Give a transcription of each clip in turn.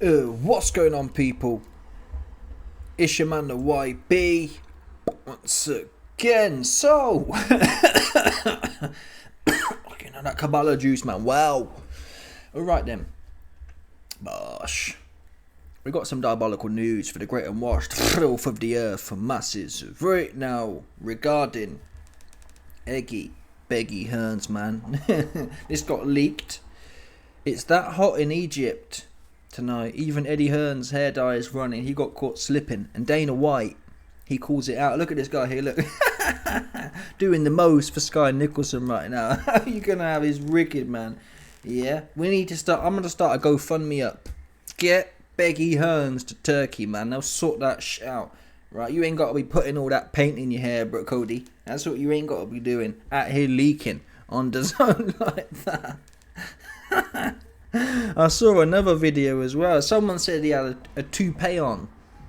What's going on, people? It's your man the YB once again. So, fucking hell, that Kabbalah juice, man. Wow. Alright then. Bosh. We got some diabolical news for the great and washed filth of the earth for masses right now regarding Eggy Beggy Hearns, man. This got leaked. It's that hot in Egypt tonight. Even Eddie Hearn's hair dye is running. He got caught slipping. And Dana White, he calls it out. Look at this guy here, look. Doing the most for Sky Nicholson right now. How you gonna have his wicked, man? Yeah, we need to start. I'm gonna start a GoFundMe up. Get Beggy Hearns to Turkey, man. They'll sort that shit out. Right, you ain't got to be putting all that paint in your hair, bro, Cody. That's what you ain't got to be doing. Out here leaking on the zone like that. I saw another video as well. Someone said he had a toupee on.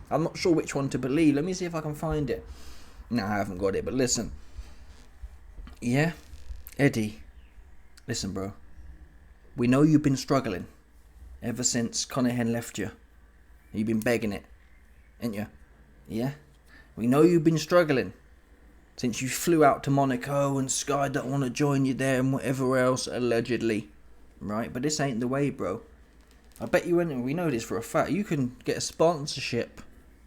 I'm not sure which one to believe. Let me see if I can find it. No, I haven't got it, but listen. Yeah? Eddie. Listen, bro. We know you've been struggling ever since Conahan left you. You've been begging it, ain't you? Yeah? We know you've been struggling since you flew out to Monaco and Sky don't want to join you there and whatever else, allegedly. Right? But this ain't the way, bro. I bet you, and we know this for a fact, you can get a sponsorship.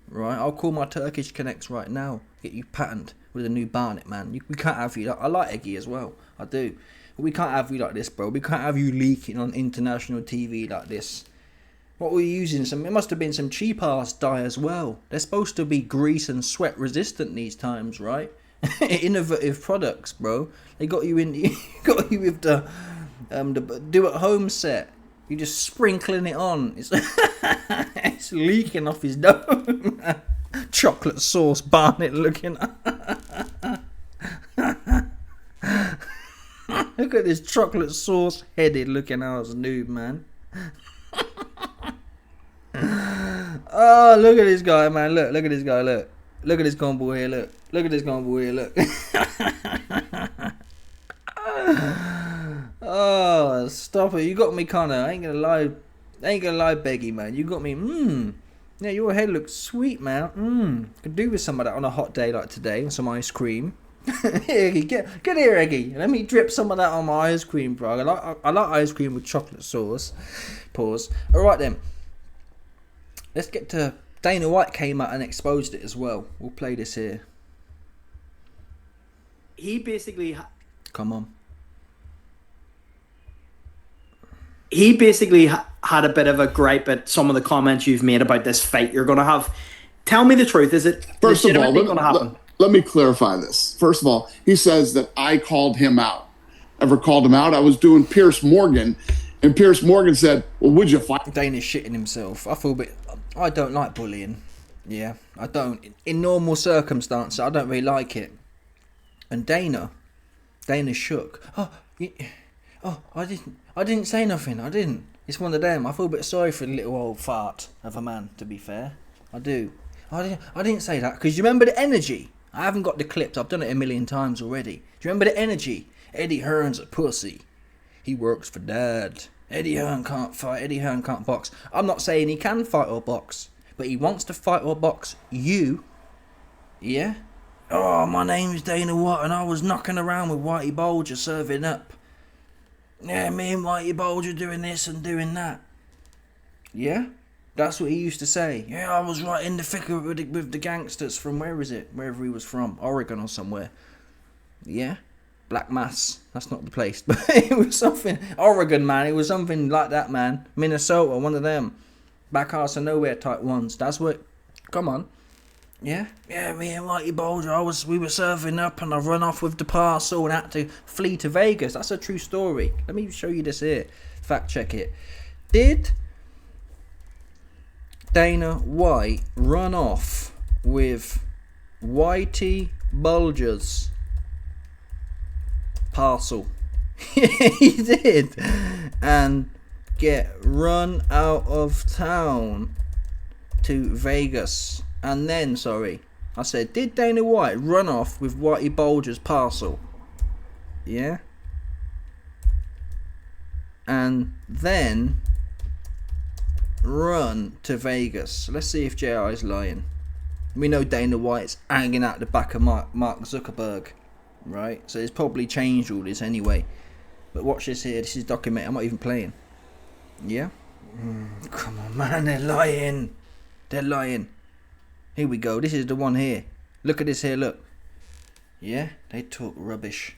Right? I'll call my Turkish connects right now. Get you patterned with a new Barnet, man. We can't have you. I like Eggy as well. I do. But we can't have you like this, bro. We can't have you leaking on international TV like this. What were you using? It must have been some cheap ass dye as well. They're supposed to be grease and sweat resistant these times, right? Innovative products, bro. They got you in. Got you with the do at home set. You just sprinkling it on. It's it's leaking off his dome. Chocolate sauce Barnet looking. Look at this chocolate sauce headed looking ass noob, man. Oh, look at this guy, man. Look at this guy, look. Look at this combo here, look. Look at this combo here, look. Oh, stop it. You got me, Connor. I ain't gonna lie, Beggy, man. You got me, Yeah, your head looks sweet, man. Could do with some of that on a hot day like today, and some ice cream. Here, Eggy, get here, Eggy. Let me drip some of that on my ice cream, bro. I like ice cream with chocolate sauce. Pause. Alright then. Let's get to... Dana White came out and exposed it as well. We'll play this here. He basically... Come on. He basically had a bit of a gripe at some of the comments you've made about this fight you're going to have. Tell me the truth. Is it legitimately going to happen? Let me clarify this. First of all, he says that I called him out. Ever called him out? I was doing Pierce Morgan, and Pierce Morgan said, well, would you fight? Dana's shitting himself. I feel a bit... I don't like bullying. Yeah, I don't. In normal circumstances, I don't really like it. And Dana shook. I didn't say nothing. I didn't. It's one of them. I feel a bit sorry for the little old fart of a man, to be fair. I do. I didn't say that. Because you remember the energy? I haven't got the clips. I've done it a million times already. Do you remember the energy? Eddie Hearn's a pussy. He works for Dad. Eddie Hearn can't fight. Eddie Hearn can't box. I'm not saying he can fight or box. But he wants to fight or box you. Yeah? Oh, my name's Dana White and I was knocking around with Whitey Bulger serving up. Yeah, me and Whitey Bulger doing this and doing that. Yeah? That's what he used to say. Yeah, I was right in the thick of it with the gangsters from wherever he was from. Oregon or somewhere. Yeah? Black Mass. That's not the place. But it was something. Oregon, man. It was something like that, man. Minnesota, one of them. Back arse of nowhere type ones. That's what. Come on. Yeah? Yeah, me and Whitey Bulger, we were serving up and I run off with the parcel and had to flee to Vegas. That's a true story. Let me show you this here. Fact check it. Did Dana White run off with Whitey Bulger's parcel? He did. And get run out of town to Vegas. And then, I said, did Dana White run off with Whitey Bulger's parcel? Yeah? And then run to Vegas. Let's see if JI is lying. We know Dana White's hanging out the back of Mark Zuckerberg, right? So he's probably changed all this anyway. But watch this here. This is documented. I'm not even playing. Yeah? Come on, man. They're lying. They're lying. Here we go. This is the one here. Look at this here. Look. Yeah? They talk rubbish.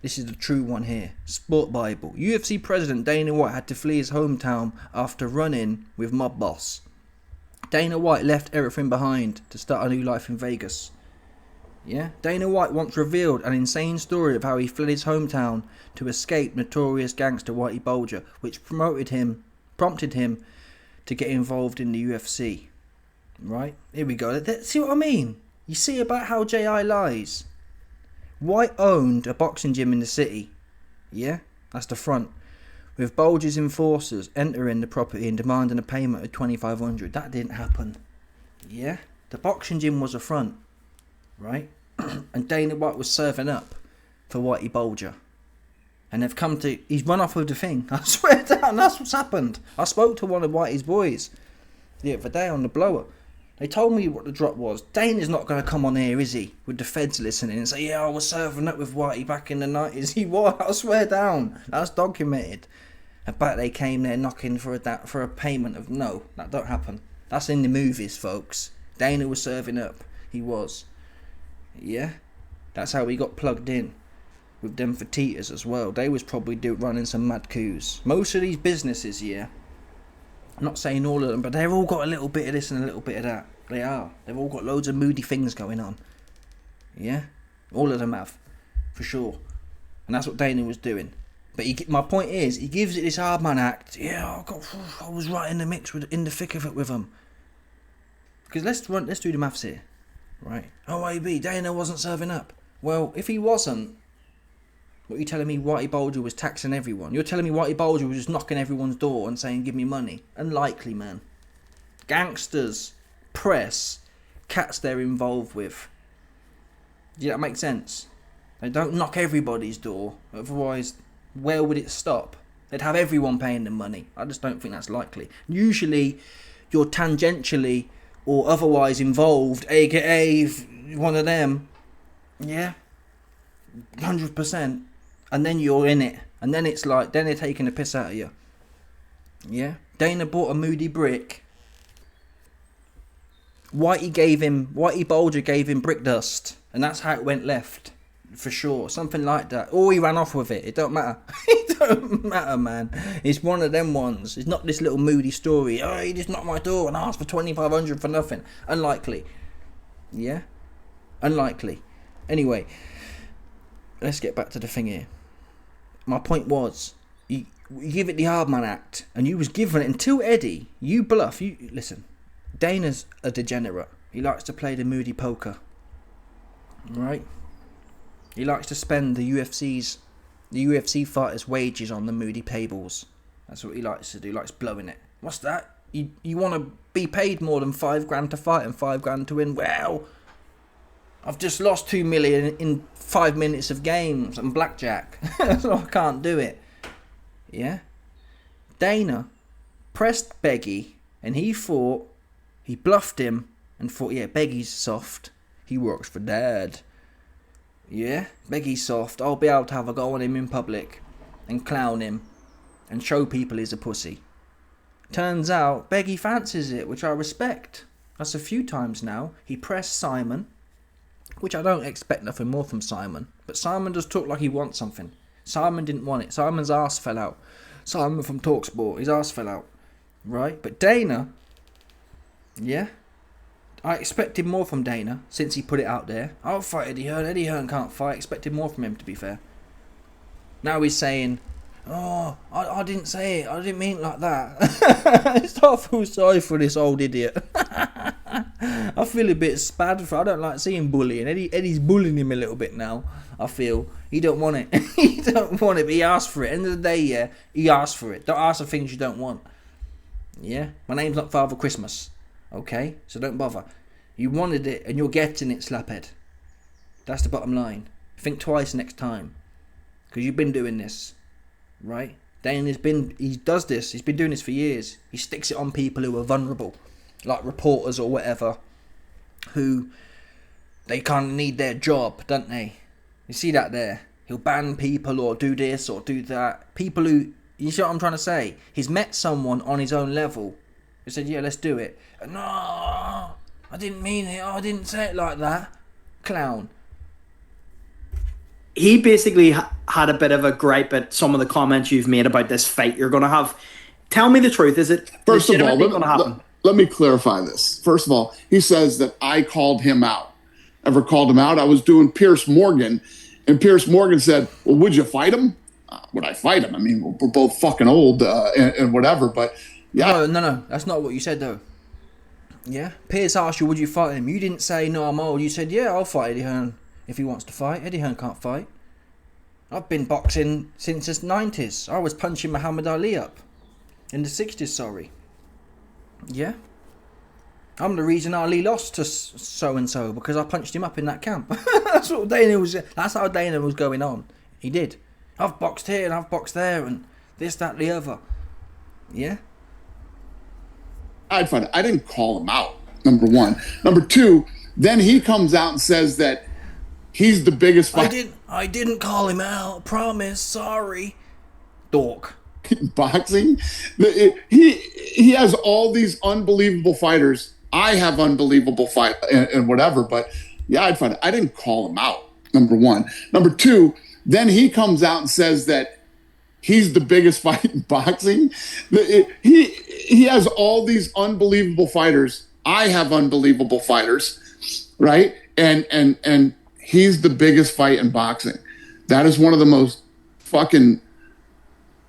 This is the true one here. Sport Bible. UFC president Dana White had to flee his hometown after run-in with mob boss. Dana White left everything behind to start a new life in Vegas. Yeah? Dana White once revealed an insane story of how he fled his hometown to escape notorious gangster Whitey Bulger, which prompted him to get involved in the UFC. Right? Here we go. See what I mean? You see about how J.I. lies? White owned a boxing gym in the city. Yeah? That's the front. With Bulger's enforcers entering the property and demanding a payment of $2,500. That didn't happen. Yeah? The boxing gym was a front. Right? And Dana White was serving up for Whitey Bulger. And they've come to... He's run off with the thing. I swear down, that's what's happened. I spoke to one of Whitey's boys the other day on the blower. They told me what the drop was. Dana's not going to come on here, is he? With the feds listening and say, yeah, I was serving up with Whitey back in the 90s. He was, I swear down. That's documented. But they came there knocking for a payment of... No, that don't happen. That's in the movies, folks. Dana was serving up. He was. Yeah? That's how he got plugged in. With them Fertitas as well. They was probably running some mad coups. Most of these businesses, yeah... I'm not saying all of them, but they've all got a little bit of this and a little bit of that. They are. They've all got loads of moody things going on. Yeah? All of them have. For sure. And that's what Dana was doing. But my point is, he gives it this hard man act. Yeah, I was right in the mix, in the thick of it with him. Because let's do the maths here. Right? OAB, Dana wasn't serving up. Well, if he wasn't, what are you telling me Whitey Bulger was taxing everyone? You're telling me Whitey Bulger was just knocking everyone's door and saying, give me money? Unlikely, man. Gangsters, press, cats they're involved with. Does that make sense? They don't knock everybody's door. Otherwise, where would it stop? They'd have everyone paying them money. I just don't think that's likely. Usually, you're tangentially or otherwise involved, aka one of them. Yeah? 100%. And then you're in it. And then it's like, then they're taking the piss out of you. Yeah? Dana bought a moody brick. Whitey Bulger gave him brick dust. And that's how it went left. For sure. Something like that. Or he ran off with it. It don't matter. It don't matter, man. It's one of them ones. It's not this little moody story. Oh, he just knocked my door and asked for $2,500 for nothing. Unlikely. Yeah? Unlikely. Anyway. Let's get back to the thing here. My point was, you give it the hard man act, and you was given it until Eddie. You bluff. Listen. Dana's a degenerate. He likes to play the moody poker. Right? He likes to spend the UFC fighters' wages on the moody payables. That's what he likes to do. He likes blowing it. What's that? You want to be paid more than $5,000 to fight and $5,000 to win? Well, I've just lost $2 million in 5 minutes of games and blackjack, so I can't do it. Yeah? Dana pressed Beggy, and he bluffed him, and thought, yeah, Beggy's soft. He works for Dad. Yeah? Beggy's soft. I'll be able to have a go on him in public, and clown him, and show people he's a pussy. Turns out, Beggy fancies it, which I respect. That's a few times now. He pressed Simon, which I don't expect nothing more from Simon. But Simon does talk like he wants something. Simon didn't want it. Simon's arse fell out. Simon from TalkSport, his arse fell out. Right? But Dana, yeah? I expected more from Dana since he put it out there. I'll fight Eddie Hearn. Eddie Hearn can't fight. Expected more from him, to be fair. Now he's saying, oh, I didn't say it. I didn't mean it like that. I start to feel sorry for this old idiot. I feel a bit bad for. I don't like seeing bullying. Eddie's bullying him a little bit now. I feel he don't want it. He don't want it, but he asked for it. End of the day, yeah, he asked for it. Don't ask for things you don't want. Yeah, my name's not Father Christmas. Okay, so don't bother. You wanted it, and you're getting it, slaphead. That's the bottom line. Think twice next time, because you've been doing this, right? He does this. He's been doing this for years. He sticks it on people who are vulnerable, like reporters or whatever, who they kind of need their job, don't they? You see that there? He'll ban people or do this or do that. People who, you see what I'm trying to say? He's met someone on his own level who said, yeah, let's do it. No, I didn't mean it. I didn't say it like that. Clown. He basically had a bit of a gripe at some of the comments you've made about this fight you're going to have. Tell me the truth. Is it First of all, going to happen? let me clarify this. First of all, he says that I called him out. Ever called him out? I was doing Pierce Morgan, and Pierce Morgan said, well, would you fight him? Would I fight him? I mean, we're both fucking old and whatever, but yeah. No. That's not what you said, though. Yeah? Pierce asked you, would you fight him? You didn't say, no, I'm old. You said, yeah, I'll fight Eddie Hearn if he wants to fight. Eddie Hearn can't fight. I've been boxing since the 90s. I was punching Muhammad Ali up. In the 60s, sorry. Yeah? I'm the reason Ali lost to so-and-so, because I punched him up in that camp. That's how Dana was going on. He did. I've boxed here and I've boxed there and this, that, the other. Yeah? I'd fight him. I didn't call him out, number one. Number two, then he comes out and says that he's the biggest fighter. I didn't call him out. Promise. Sorry. Dork. Boxing. He has all these unbelievable fighters. I have unbelievable fight and whatever, but yeah, I'd fight him. I didn't call him out, number one. Number two, then he comes out and says that he's the biggest fight in boxing. He has all these unbelievable fighters. I have unbelievable fighters, right? And he's the biggest fight in boxing. That is one of the most fucking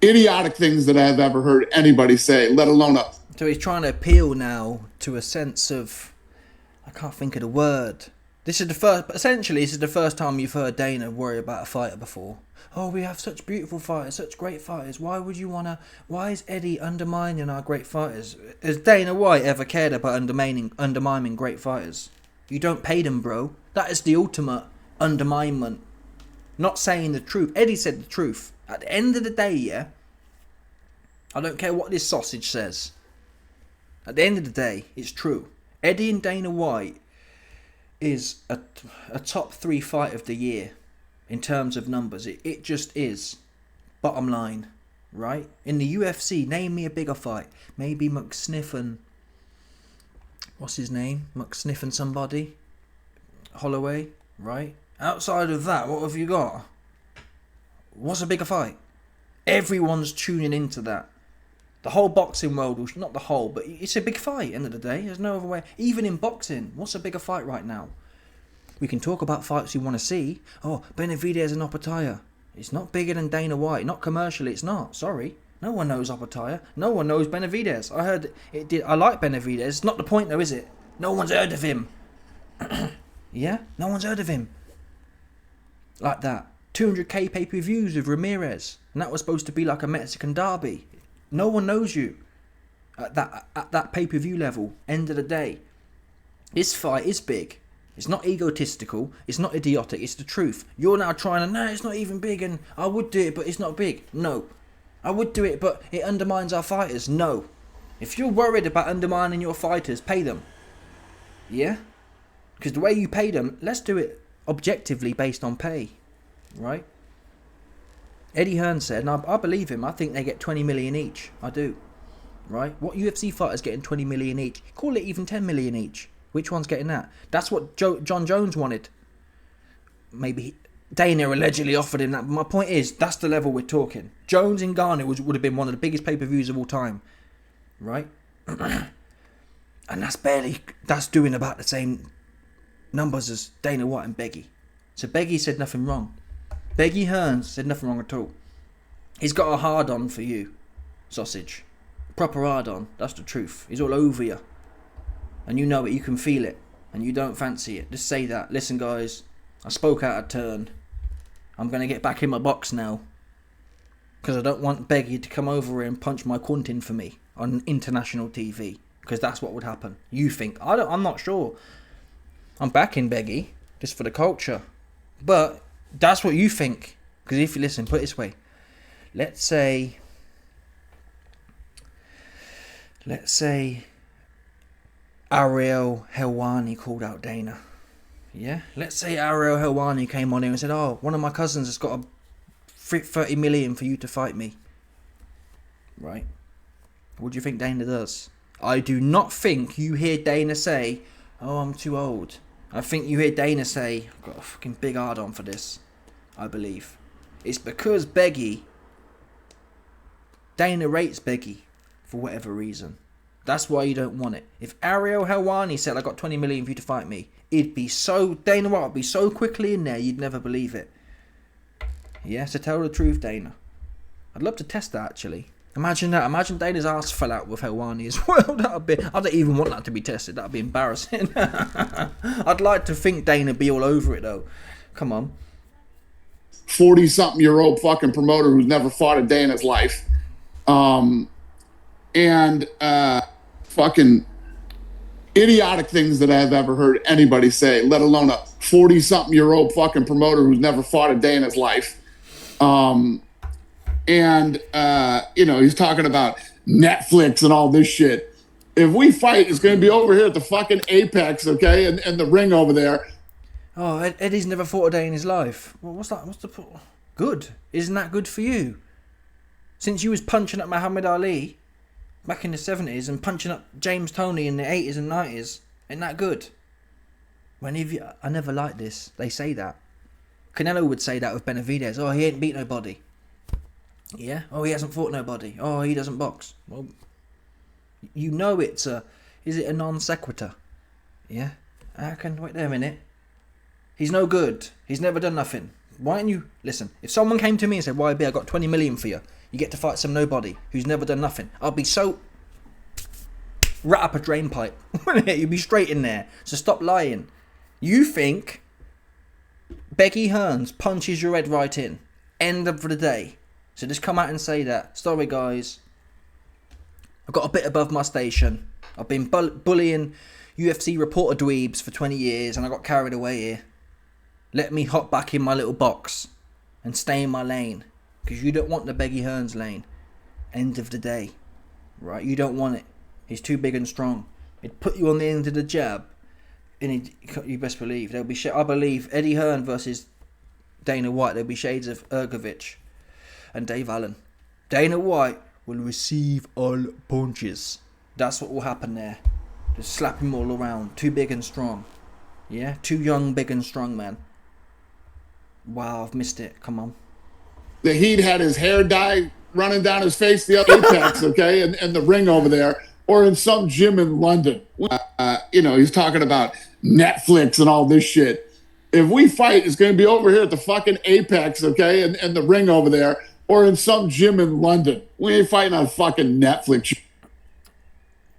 idiotic things that I've ever heard anybody say, let alone a... So he's trying to appeal now to a sense of... I can't think of the word. This is the first time you've heard Dana worry about a fighter before. Oh, we have such beautiful fighters, such great fighters. Why is Eddie undermining our great fighters? Has Dana White ever cared about undermining great fighters? You don't pay them, bro. That is the ultimate underminement. Not saying the truth. Eddie said the truth. At the end of the day, yeah, I don't care what this sausage says. At the end of the day, it's true. Eddie and Dana White is a top 3 fight of the year in terms of numbers. It just is. Bottom line, right? In the UFC, name me a bigger fight. Maybe McSniff and... What's his name? McSniff and somebody? Holloway, right? Outside of that, what have you got? What's a bigger fight? Everyone's tuning into that. The whole boxing world, not the whole, but it's a big fight, end of the day. There's no other way. Even in boxing, what's a bigger fight right now? We can talk about fights you want to see. Oh, Benavidez and Opetaya. It's not bigger than Dana White. Not commercially, it's not. Sorry. No one knows Opetaya. No one knows Benavidez. I heard it did. I like Benavidez. It's not the point though, is it? No one's heard of him. Yeah? No one's heard of him. Like that. 200k pay-per-views with Ramirez. And that was supposed to be like a Mexican derby. No one knows you at that pay-per-view level. End of the day, this fight is big. It's not egotistical. It's not idiotic. It's the truth. You're now trying to, no, it's not even big, and I would do it, but it's not big. No, I would do it, but it undermines our fighters. No, if you're worried about undermining your fighters, pay them. Yeah, because the way you pay them, let's do it objectively based on pay, right? Eddie Hearn said, and I believe him, I think they get 20 million each. I do. Right? What UFC fighters getting 20 million each? Call it even 10 million each. Which one's getting that? That's what John Jones wanted. Maybe Dana allegedly offered him that. But my point is, that's the level we're talking. Jones in Ghana would have been one of the biggest pay-per-views of all time. Right? And that's doing about the same numbers as Dana White and Beggy. So Beggy said nothing wrong. Beggy Hearn said nothing wrong at all. He's got a hard-on for you, sausage. Proper hard-on, that's the truth. He's all over you. And you know it, you can feel it. And you don't fancy it. Just say that. Listen, guys, I spoke out of turn. I'm going to get back in my box now. Because I don't want Beggy to come over here and punch my cunt in for me on international TV. Because that's what would happen. You think. I'm not sure. I'm backing Beggy, just for the culture. But... that's what you think. Because if you listen, put it this way. Let's say let's say Ariel Helwani called out Dana. Yeah? Let's say Ariel Helwani came on here and said, oh, one of my cousins has got a 30 million for you to fight me. Right? What do you think Dana does? I do not think you hear Dana say, oh, I'm too old. I think you hear Dana say, I've got a fucking big hard on for this. I believe. It's because Dana rates Beggy for whatever reason. That's why you don't want it. If Ariel Helwani said, I got 20 million for you to fight me, Dana White would be so quickly in there, you'd never believe it. Yeah, so tell the truth, Dana. I'd love to test that, actually. Imagine that. Imagine Dana's ass fell out with Helwani as well. I don't even want that to be tested. That'd be embarrassing. I'd like to think Dana'd be all over it, though. Come on. 40-something-year-old fucking promoter who's never fought a day in his life. Fucking idiotic things that I've ever heard anybody say, let alone a 40-something-year-old fucking promoter who's never fought a day in his life. He's talking about Netflix and all this shit. If we fight, it's going to be over here at the fucking Apex, okay? And the ring over there. Oh, Eddie's never fought a day in his life. Well, what's that? What's the... Good. Isn't that good for you? Since you was punching up Muhammad Ali back in the 70s and punching up James Toney in the 80s and 90s, ain't that good? I never liked this. They say that. Canelo would say that with Benavidez. Oh, he ain't beat nobody. Yeah? Oh, he hasn't fought nobody. Oh, he doesn't box. Well, you know is it a non sequitur? Yeah? Wait there a minute. He's no good. He's never done nothing. Why don't you... Listen, if someone came to me and said, YB, I got 20 million for you. You get to fight some nobody who's never done nothing. I'll be so... Rat up a drain pipe. You'll be straight in there. So stop lying. You think Becky Hearns punches your head right in. End of the day. So just come out and say that. Sorry, guys. I got a bit above my station. I've been bullying UFC reporter dweebs for 20 years and I got carried away here. Let me hop back in my little box and stay in my lane. Because you don't want the Becky Hearns lane. End of the day. Right? You don't want it. He's too big and strong. It'd put you on the end of the jab. And you best believe. There'll be I believe Eddie Hearn versus Dana White. There'll be shades of Ergovich and Dave Allen. Dana White will receive all punches. That's what will happen there. Just slap him all around. Too big and strong. Yeah? Too young, big and strong, man. Wow, I've missed it. Come on. The Heat had his hair dye running down his face the other Apex, okay? And the ring over there. Or in some gym in London. He's talking about Netflix and all this shit. If we fight, it's going to be over here at the fucking Apex, okay? And the ring over there. Or in some gym in London. We ain't fighting on fucking Netflix.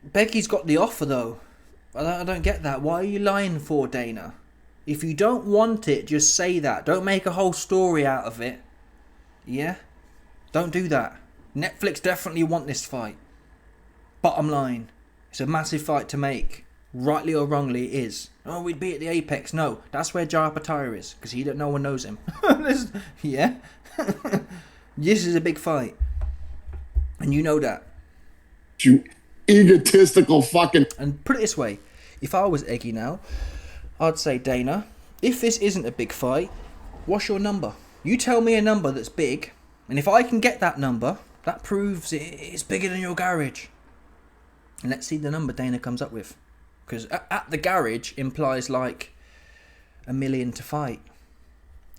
Becky's got the offer, though. I don't get that. Why are you lying for, Dana? If you don't want it, just say that. Don't make a whole story out of it. Yeah? Don't do that. Netflix definitely want this fight. Bottom line. It's a massive fight to make. Rightly or wrongly, it is. Oh, we'd be at the Apex. No, that's where Jaya Pataya is. Because no one knows him. Yeah? This is a big fight. And you know that. You egotistical fucking... And put it this way. If I was Eggy now, I'd say, Dana, if this isn't a big fight, what's your number? You tell me a number that's big, and if I can get that number, that proves it's bigger than your garage. And let's see the number Dana comes up with. Because at the garage implies like $1 million to fight.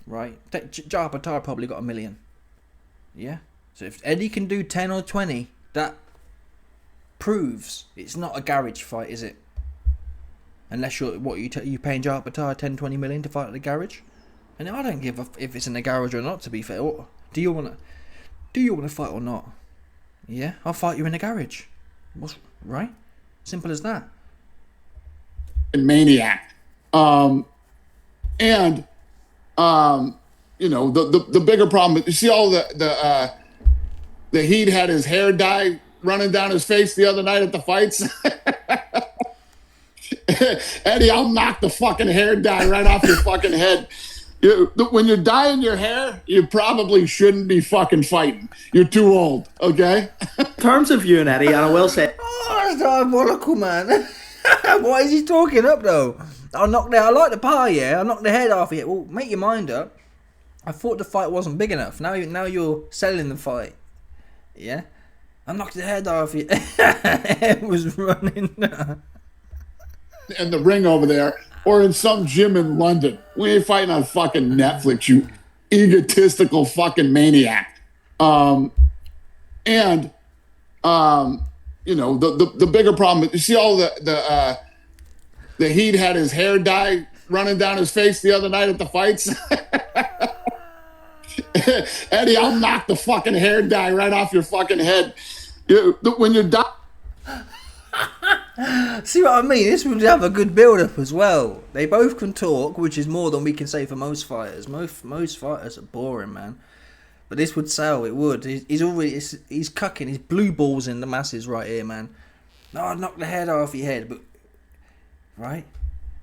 Right? Jaya Pataya probably got $1 million. Yeah? So if Eddie can do 10 or 20, that proves it's not a garage fight, is it? Unless you paying Jaya Pataya 10, 20 million to fight at the garage? And I don't give a if it's in the garage or not, to be fair. Do you want to fight or not? Yeah? I'll fight you in the garage. Right? Simple as that. Maniac. The bigger problem, you see all the Heat had his hair dye running down his face the other night at the fights. Eddie, I'll knock the fucking hair dye right off your fucking head. When you're dyeing your hair, you probably shouldn't be fucking fighting. You're too old, okay? In terms of you and Eddie, and I will say... Oh, That's diabolical, man. What is he talking up though? I like the pie, yeah. I knocked the head off it. Well, make your mind up. I thought the fight wasn't big enough. Now you're selling the fight. Yeah. I knocked the head off it. It was running. In the ring over there, or in some gym in London. We ain't fighting on fucking Netflix, you egotistical fucking maniac. You know, the bigger problem. You see all the Heat had his hair dye running down his face the other night at the fights. Eddie, I'll knock the fucking hair dye right off your fucking head. When you're done. See what I mean? This would have a good build-up as well. They both can talk, which is more than we can say for most fighters. Most fighters are boring, man. But this would sell. It would. He's cucking. He's blue balls in the masses right here, man. No, I'd knock the head off your head, but right.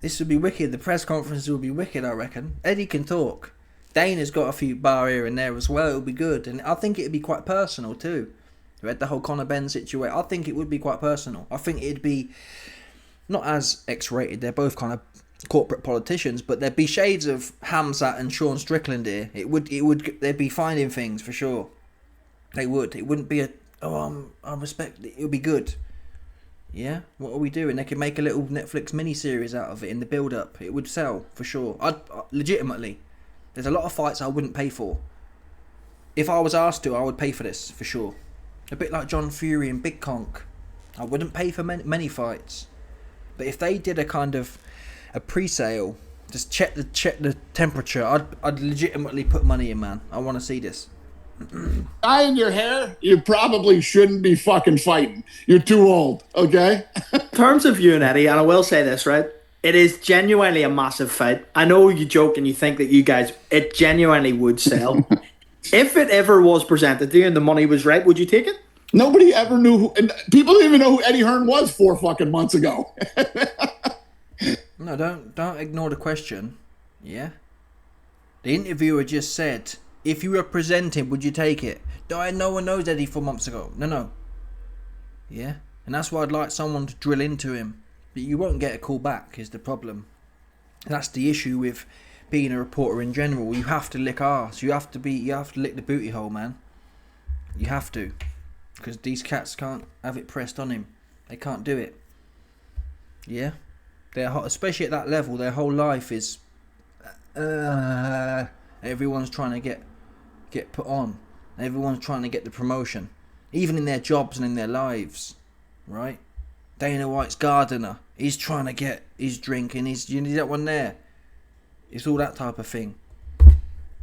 This would be wicked. The press conference would be wicked, I reckon. Eddie can talk. Dana's got a few bar here and there as well. It'll be good, and I think it'd be quite personal too. We had the whole Conor Benn situation. I think it would be quite personal. I think it'd be not as X-rated. They're both kind of corporate politicians, but there'd be shades of Hamzat and Sean Strickland here. It would. They'd be finding things for sure. They would. It wouldn't be I respect it. It would be good. Yeah. What are we doing? They could make a little Netflix mini-series out of it in the build-up. It would sell for sure. Legitimately. There's a lot of fights I wouldn't pay for. If I was asked to, I would pay for this for sure. A bit like John Fury and Big Conk. I wouldn't pay for many fights. But if they did a kind of a pre-sale, just check the temperature, I'd legitimately put money in, man. I want to see this. Dyeing your hair, you probably shouldn't be fucking fighting. You're too old, okay? In terms of you and Eddie, and I will say this, right? It is genuinely a massive fight. I know you joke and you think that you guys, it genuinely would sell. If it ever was presented to you and the money was right, would you take it? Nobody ever knew who, and people didn't even know who Eddie Hearn was 4 fucking months ago. No, don't ignore the question. Yeah? The interviewer just said, if you were presented, would you take it? No one knows Eddie 4 months ago. No. Yeah? And that's why I'd like someone to drill into him. But you won't get a call back is the problem. And that's the issue with being a reporter in general. You have to lick arse. You have to lick the booty hole, man. You have to. Because these cats can't have it pressed on him. They can't do it. Yeah? Especially at that level, their whole life is everyone's trying to get put on. Everyone's trying to get the promotion. Even in their jobs and in their lives. Right? Dana White's gardener. He's trying to get his drink and you need that one there. It's all that type of thing.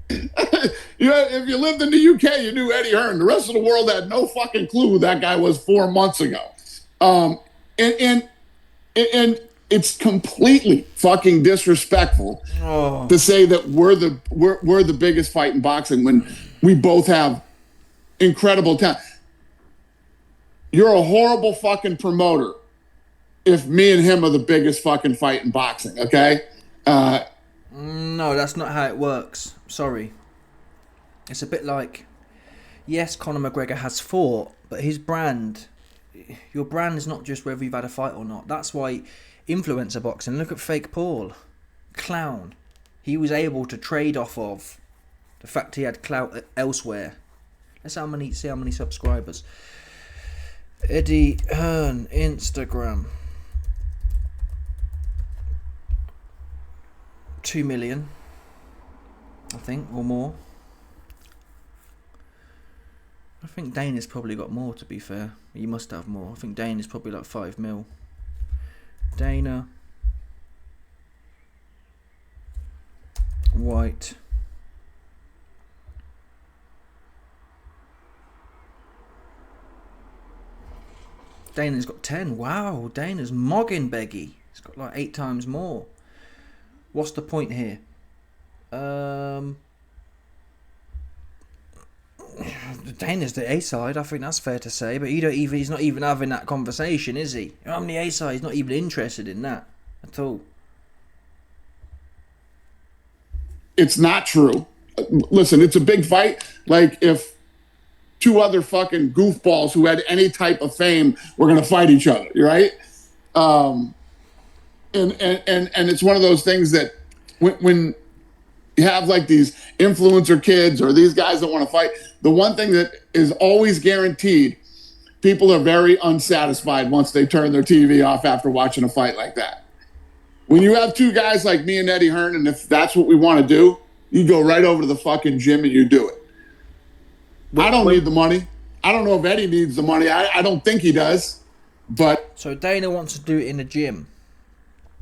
If you lived in the UK, you knew Eddie Hearn. The rest of the world had no fucking clue who that guy was 4 months ago. And it's completely fucking disrespectful to say that we're the biggest fight in boxing when we both have incredible talent. You're a horrible fucking promoter if me and him are the biggest fucking fight in boxing, okay? No, that's not how it works. Sorry. It's a bit like, yes, Conor McGregor has fought, but his brand, your brand is not just whether you've had a fight or not. That's why influencer boxing, look at Fake Paul. Clown. He was able to trade off of the fact he had clout elsewhere. Let's see how many subscribers. Eddie Hearn, Instagram. 2 million, I think, or more. I think Dana's probably got more, to be fair. He must have more. I think Dana's probably like 5 mil. Dana White. Dana's got 10. Wow, Dana's mogging Beggy. He's got like 8 times more. What's the point here? Dana's the A side. I think that's fair to say. But he's not even having that conversation, is he? I'm the A side. He's not even interested in that at all. It's not true. Listen, it's a big fight. Like if two other fucking goofballs who had any type of fame were going to fight each other, right? And it's one of those things that when you have like these influencer kids or these guys that want to fight, the one thing that is always guaranteed, people are very unsatisfied once they turn their TV off after watching a fight like that. When you have two guys like me and Eddie Hearn, and if that's what we want to do, you go right over to the fucking gym and you do it. I don't need the money. I don't know if Eddie needs the money. I don't think he does. But so Dana wants to do it in the gym.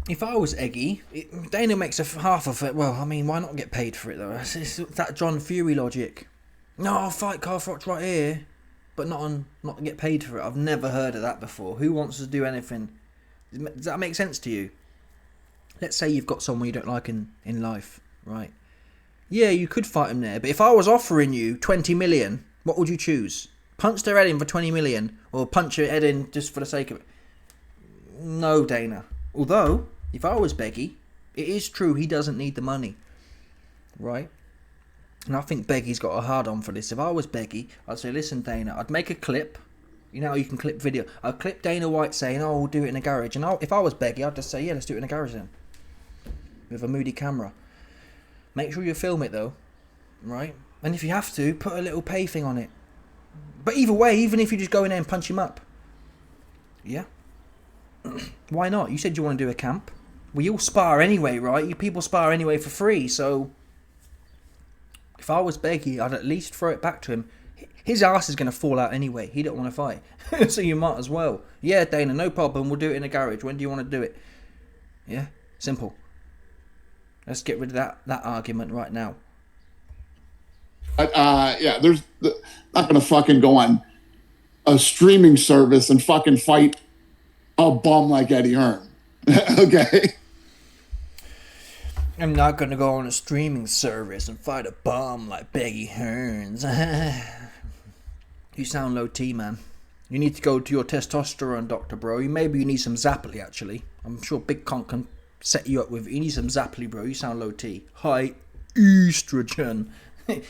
If I was Eggy, Dana makes half of it. Well, I mean, why not get paid for it though? It's that John Fury logic. No, I'll fight Carl Froch right here, but not get paid for it. I've never heard of that before. Who wants to do anything? Does that make sense to you? Let's say you've got someone you don't like in life, right? Yeah, you could fight him there, but if I was offering you 20 million, what would you choose? Punch their head in for 20 million, or punch your head in just for the sake of it? No, Dana. Although, if I was Beggy, it is true he doesn't need the money, right? And I think Beggy's got a hard on for this. If I was Beggy, I'd say, listen, Dana, I'd make a clip. You know how you can clip video. I'd clip Dana White saying, oh, we'll do it in a garage. And if I was Beggy, I'd just say, yeah, let's do it in a garage then. With a moody camera. Make sure you film it though, right? And if you have to, put a little pay thing on it. But either way, even if you just go in there and punch him up. Yeah. Why not? You said you want to do a camp. We all spar anyway, right? You people spar anyway for free, so... If I was Beggy, I'd at least throw it back to him. His ass is going to fall out anyway. He don't want to fight. So you might as well. Yeah, Dana, no problem. We'll do it in a garage. When do you want to do it? Yeah? Simple. Let's get rid of that argument right now. Yeah, there's not going to fucking go on a streaming service and fucking fight a bum like Eddie Hearn. Okay? I'm not going to go on a streaming service and fight a bum like Beggy Hearns. You sound low T, man. You need to go to your testosterone doctor, bro. Maybe you need some Zapply, actually. I'm sure Big Con can set you up with... You need some Zapply, bro. You sound low T. High estrogen.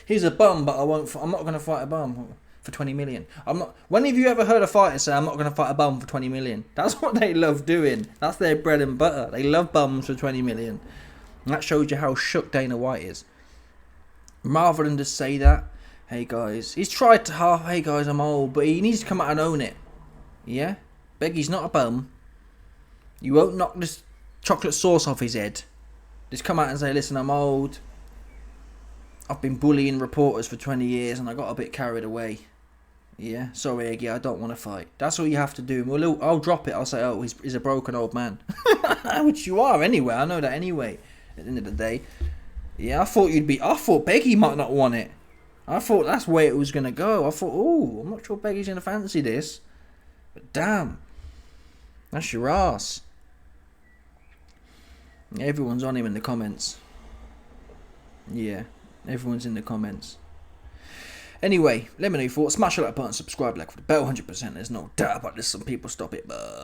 He's a bum, but I'm not going to fight a bum for 20 million. I'm not. When have you ever heard a fighter say, I'm not going to fight a bum for 20 million? That's what they love doing. That's their bread and butter. They love bums for 20 million. And that shows you how shook Dana White is. Rather than just say that, hey guys, he's tried to hey guys, I'm old, but he needs to come out and own it. Yeah? Beggy's not a bum. You won't knock this chocolate sauce off his head. Just come out and say, listen, I'm old. I've been bullying reporters for 20 years and I got a bit carried away. Yeah, sorry Eggy, I don't want to fight. That's all you have to do. Well, I'll drop it. I'll say, oh, he's a broken old man. Which you are anyway. I know that anyway. At the end of the day. Yeah, I thought Beggy might not want it. I thought that's where it was going to go. I thought, oh, I'm not sure Beggy's going to fancy this. But damn. That's your ass. Everyone's on him in the comments. Yeah, everyone's in the comments. Anyway, let me know your thoughts. Smash the like button, subscribe, like for the bell, 100%. There's no doubt about this. Some people stop it, but...